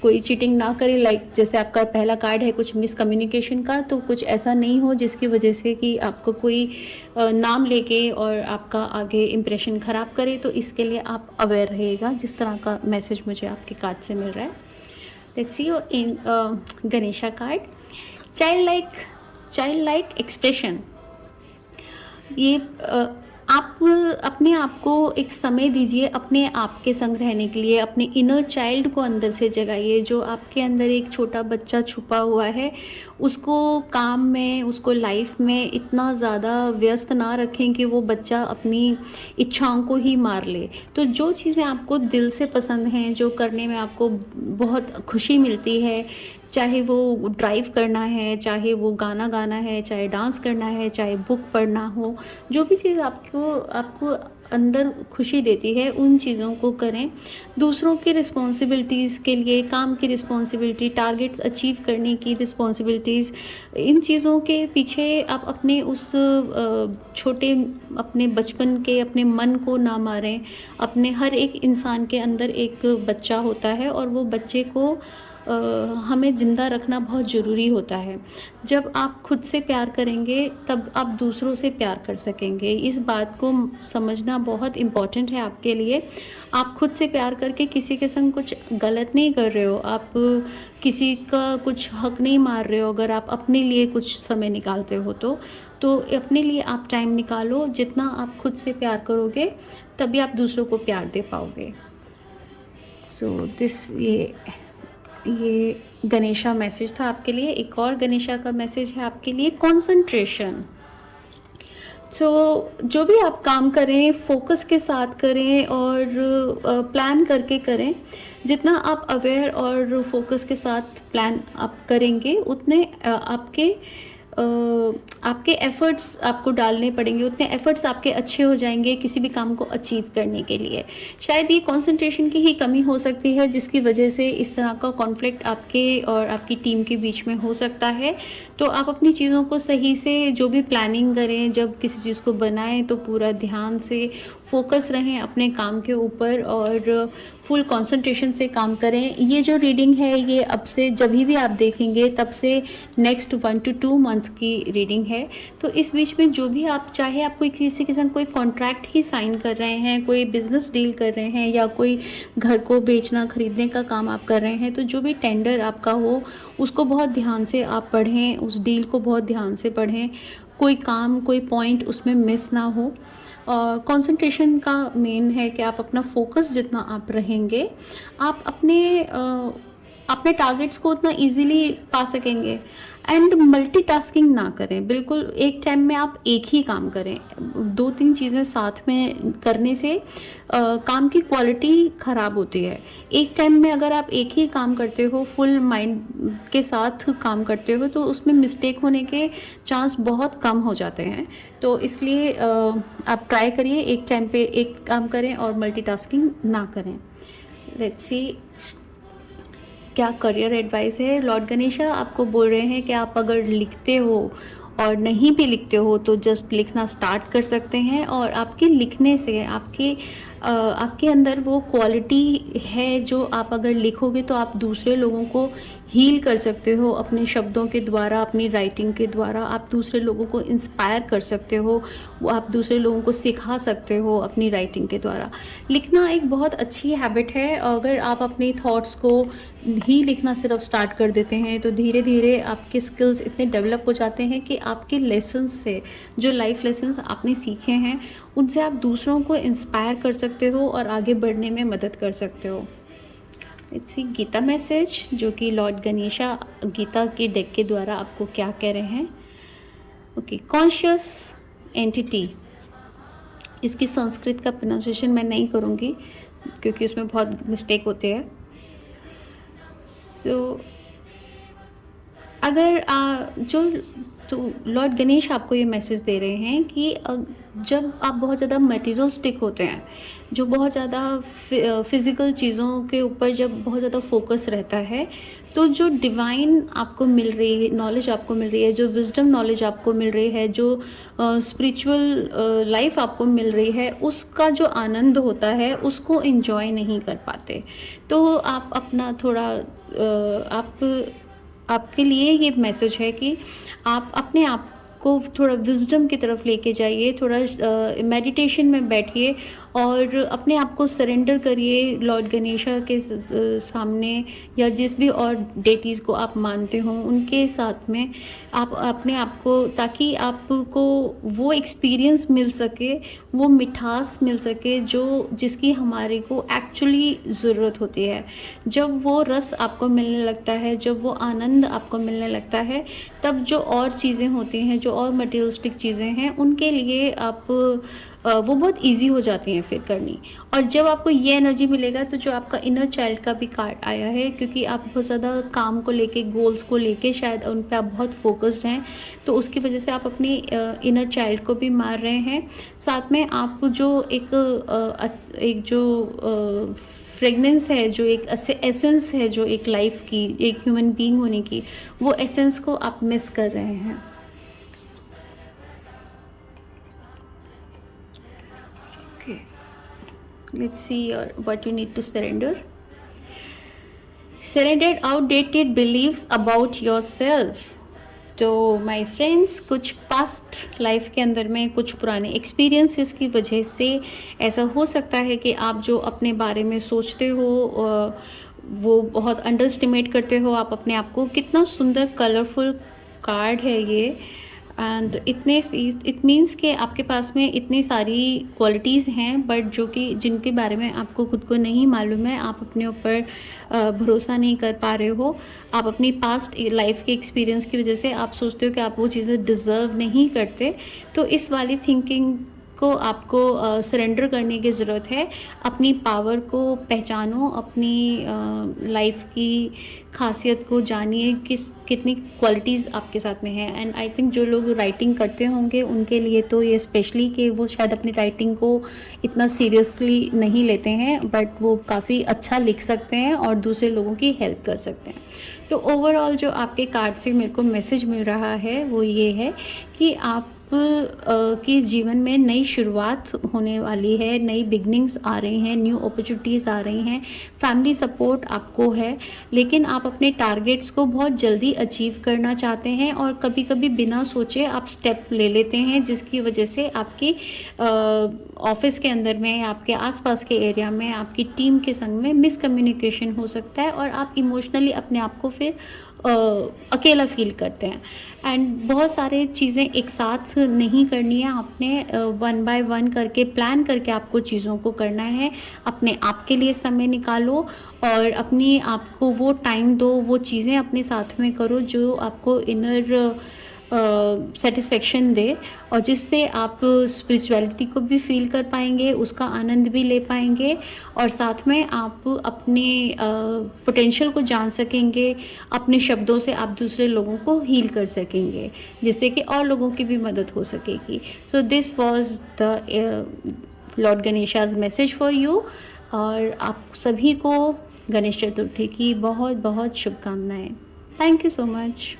कोई चीटिंग ना करे। लाइक जैसे आपका पहला कार्ड है कुछ मिसकम्युनिकेशन का, तो कुछ ऐसा नहीं हो जिसकी वजह से कि आपको कोई नाम लेके और आपका आगे इम्प्रेशन ख़राब करे। तो इसके लिए आप अवेयर रहिएगा, जिस तरह का मैसेज मुझे आपके कार्ड से मिल रहा है। Let's C in Ganesha card, child like expression. ये आप अपने आप को एक समय दीजिए अपने आप के संग रहने के लिए। अपने इनर चाइल्ड को अंदर से जगाइए। जो आपके अंदर एक छोटा बच्चा छुपा हुआ है, उसको काम में, उसको लाइफ में इतना ज़्यादा व्यस्त ना रखें कि वो बच्चा अपनी इच्छाओं को ही मार ले। तो जो चीज़ें आपको दिल से पसंद हैं, जो करने में आपको बहुत खुशी मिलती है, चाहे वो ड्राइव करना है, चाहे वो गाना गाना है, चाहे डांस करना है, चाहे बुक पढ़ना हो, जो भी चीज़ आपको अंदर खुशी देती है, उन चीज़ों को करें। दूसरों की रिस्पॉन्सिबिलिटीज़ के लिए, काम की रिस्पॉन्सिबिलिटी, टारगेट्स अचीव करने की रिस्पॉन्सिबिलिटीज़, इन चीज़ों के पीछे आप अपने उस छोटे अपने बचपन के अपने मन को ना मारें। अपने हर एक इंसान के अंदर एक बच्चा होता है और वो बच्चे को हमें ज़िंदा रखना बहुत ज़रूरी होता है। जब आप खुद से प्यार करेंगे तब आप दूसरों से प्यार कर सकेंगे। इस बात को समझना बहुत इम्पॉर्टेंट है आपके लिए। आप खुद से प्यार करके किसी के संग कुछ गलत नहीं कर रहे हो, आप किसी का कुछ हक नहीं मार रहे हो। अगर आप अपने लिए कुछ समय निकालते हो तो अपने लिए आप टाइम निकालो। जितना आप खुद से प्यार करोगे तभी आप दूसरों को प्यार दे पाओगे। सो ये गणेशा मैसेज था आपके लिए। एक और गणेशा का मैसेज है आपके लिए, कंसंट्रेशन। तो जो भी आप काम करें फोकस के साथ करें और प्लान करके करें। जितना आप अवेयर और फोकस के साथ प्लान आप करेंगे उतने आपके आपके एफ़र्ट्स आपको डालने पड़ेंगे, उतने एफ़र्ट्स आपके अच्छे हो जाएँगे किसी भी काम को अचीव करने के लिए। शायद ये कंसंट्रेशन की ही कमी हो सकती है जिसकी वजह से इस तरह का कॉन्फ्लिक्ट आपके और आपकी टीम के बीच में हो सकता है। तो आप अपनी चीज़ों को सही से जो भी प्लानिंग करें, जब किसी चीज़ को बनाएँ तो पूरा ध्यान से फ़ोकस रहें अपने काम के ऊपर और फुल कंसंट्रेशन से काम करें। ये जो रीडिंग है ये अब से जभी भी आप देखेंगे तब से नेक्स्ट 1 to 2 मंथ की रीडिंग है। तो इस बीच में जो भी आप चाहे आप कोई किसी के संग कोई कॉन्ट्रैक्ट ही साइन कर रहे हैं, कोई बिज़नेस डील कर रहे हैं या कोई घर को बेचना खरीदने का काम आप कर रहे हैं, तो जो भी टेंडर आपका हो उसको बहुत ध्यान से आप पढ़ें, उस डील को बहुत ध्यान से पढ़ें। कोई काम, कोई पॉइंट उसमें मिस ना हो। कंसंट्रेशन का मेन है कि आप अपना फोकस जितना आप रहेंगे, आप अपने टारगेट्स को उतना इजीली पा सकेंगे। एंड मल्टीटास्किंग ना करें, बिल्कुल एक टाइम में आप एक ही काम करें। 2-3 चीज़ें साथ में करने से काम की क्वालिटी ख़राब होती है। एक टाइम में अगर आप एक ही काम करते हो, फुल माइंड के साथ काम करते हो, तो उसमें मिस्टेक होने के चांस बहुत कम हो जाते हैं। तो इसलिए आप ट्राई करिए एक टाइम पे एक काम करें और मल्टीटास्किंग ना करें। लेट्स सी क्या करियर एडवाइस है। लॉर्ड गणेशा आपको बोल रहे हैं कि आप अगर लिखते हो और नहीं भी लिखते हो तो जस्ट लिखना स्टार्ट कर सकते हैं, और आपके लिखने से आपके अंदर वो क्वालिटी है जो आप अगर लिखोगे तो आप दूसरे लोगों को हील कर सकते हो अपने शब्दों के द्वारा, अपनी राइटिंग के द्वारा। आप दूसरे लोगों को इंस्पायर कर सकते हो, वो आप दूसरे लोगों को सिखा सकते हो अपनी राइटिंग के द्वारा। लिखना एक बहुत अच्छी हैबिट है। अगर आप अपने थॉट्स को ही लिखना सिर्फ स्टार्ट कर देते हैं तो धीरे धीरे आपके स्किल्स इतने डेवलप हो जाते हैं कि आपके लेसन्स से, जो लाइफ लेसन्स आपने सीखे हैं, उनसे आप दूसरों को इंस्पायर कर सकते हो और आगे बढ़ने में मदद कर सकते हो। इट्स गीता मैसेज जो कि लॉर्ड गणेशा गीता के डेक के द्वारा आपको क्या कह रहे हैं। ओके, कॉन्शियस एंटिटी, इसकी संस्कृत का प्रोनाउंसिएशन मैं नहीं करूँगी क्योंकि उसमें बहुत मिस्टेक होते हैं। सो अगर तो लॉर्ड गणेश आपको ये मैसेज दे रहे हैं कि जब आप बहुत ज़्यादा मटेरियलिस्टिक होते हैं, जो बहुत ज़्यादा फिज़िकल चीज़ों के ऊपर जब बहुत ज़्यादा फोकस रहता है, तो जो डिवाइन आपको मिल रही है नॉलेज, आपको मिल रही है जो विजडम नॉलेज आपको मिल रही है, जो स्पिरिचुअल लाइफ आपको मिल रही है, उसका जो आनंद होता है उसको एंजॉय नहीं कर पाते। तो आप अपना थोड़ा आपके लिए ये मैसेज है कि आप अपने आप को थोड़ा विजडम की तरफ लेके जाइए, थोड़ा मेडिटेशन में बैठिए और अपने आप को सरेंडर करिए लॉर्ड गणेशा के सामने, या जिस भी और डेटीज़ को आप मानते हो उनके साथ में आप अपने आप को, ताकि आपको वो एक्सपीरियंस मिल सके, वो मिठास मिल सके जिसकी हमारे को एक्चुअली ज़रूरत होती है। जब वो रस आपको मिलने लगता है, जब वो आनंद आपको मिलने लगता है, तब जो और चीज़ें होती हैं, जो और मटेरियलिस्टिक चीज़ें हैं, उनके लिए वो बहुत इजी हो जाती हैं फिर करनी। और जब आपको ये एनर्जी मिलेगा तो जो आपका इनर चाइल्ड का भी कार्ड आया है, क्योंकि आप बहुत ज़्यादा काम को लेके, गोल्स को लेके शायद उन पे आप बहुत फोकस्ड हैं, तो उसकी वजह से आप अपनी इनर चाइल्ड को भी मार रहे हैं। साथ में आप जो एक जो फ्रेगनेंस है, जो एक एसेंस है, जो एक लाइफ की, एक ह्यूमन बीइंग होने की, वो एसेंस को आप मिस कर रहे हैं। Let's see what you need to surrender. Surrender outdated beliefs about yourself. तो माय फ्रेंड्स, कुछ पास्ट लाइफ के अंदर में कुछ पुराने एक्सपीरियंसेस की वजह से ऐसा हो सकता है कि आप जो अपने बारे में सोचते हो वो बहुत अंडर एस्टिमेट करते हो आप अपने आप को। कितना सुंदर कलरफुल कार्ड है ये, एंड इट मीन्स कि आपके पास में इतनी सारी क्वालिटीज़ हैं, बट जिनके बारे में आपको खुद को नहीं मालूम है, आप अपने ऊपर भरोसा नहीं कर पा रहे हो। आप अपनी पास्ट लाइफ के एक्सपीरियंस की वजह से आप सोचते हो कि आप वो चीज़ें डिज़र्व नहीं करते। तो इस वाली थिंकिंग को आपको सरेंडर करने की ज़रूरत है। अपनी पावर को पहचानो, अपनी लाइफ की खासियत को जानिए, कितनी क्वालिटीज़ आपके साथ में है। एंड आई थिंक जो लोग राइटिंग करते होंगे उनके लिए तो ये स्पेशली कि वो शायद अपनी राइटिंग को इतना सीरियसली नहीं लेते हैं, बट वो काफ़ी अच्छा लिख सकते हैं और दूसरे लोगों की हेल्प कर सकते हैं। तो ओवरऑल जो आपके कार्ड से मेरे को मैसेज मिल रहा है वो ये है कि आप की जीवन में नई शुरुआत होने वाली है, नई बिगनिंग्स आ रही हैं, न्यू अपॉर्चुनिटीज़ आ रही हैं, फैमिली सपोर्ट आपको है, लेकिन आप अपने टारगेट्स को बहुत जल्दी अचीव करना चाहते हैं और कभी-कभी बिना सोचे आप स्टेप ले लेते हैं, जिसकी वजह से आपकी ऑफिस के अंदर में, आपके आसपास के एरिया में, आपकी टीम के संग में मिसकम्युनिकेशन हो सकता है और आप इमोशनली अपने आप को फिर अकेला फील करते हैं। एंड बहुत सारे चीज़ें एक साथ नहीं करनी है, आपने वन बाय वन करके प्लान करके आपको चीज़ों को करना है। अपने आप के लिए समय निकालो और अपनी आप को वो टाइम दो, वो चीज़ें अपने साथ में करो जो आपको इनर सेटिस्फेक्शन दे और जिससे आप स्पिरिचुअलिटी को भी फील कर पाएंगे, उसका आनंद भी ले पाएंगे और साथ में आप अपने पोटेंशियल को जान सकेंगे। अपने शब्दों से आप दूसरे लोगों को हील कर सकेंगे, जिससे कि और लोगों की भी मदद हो सकेगी। So this was the Lord Ganesha's message for you और आप सभी को गणेश चतुर्थी की बहुत बहुत शुभकामनाएं। Thank you so much.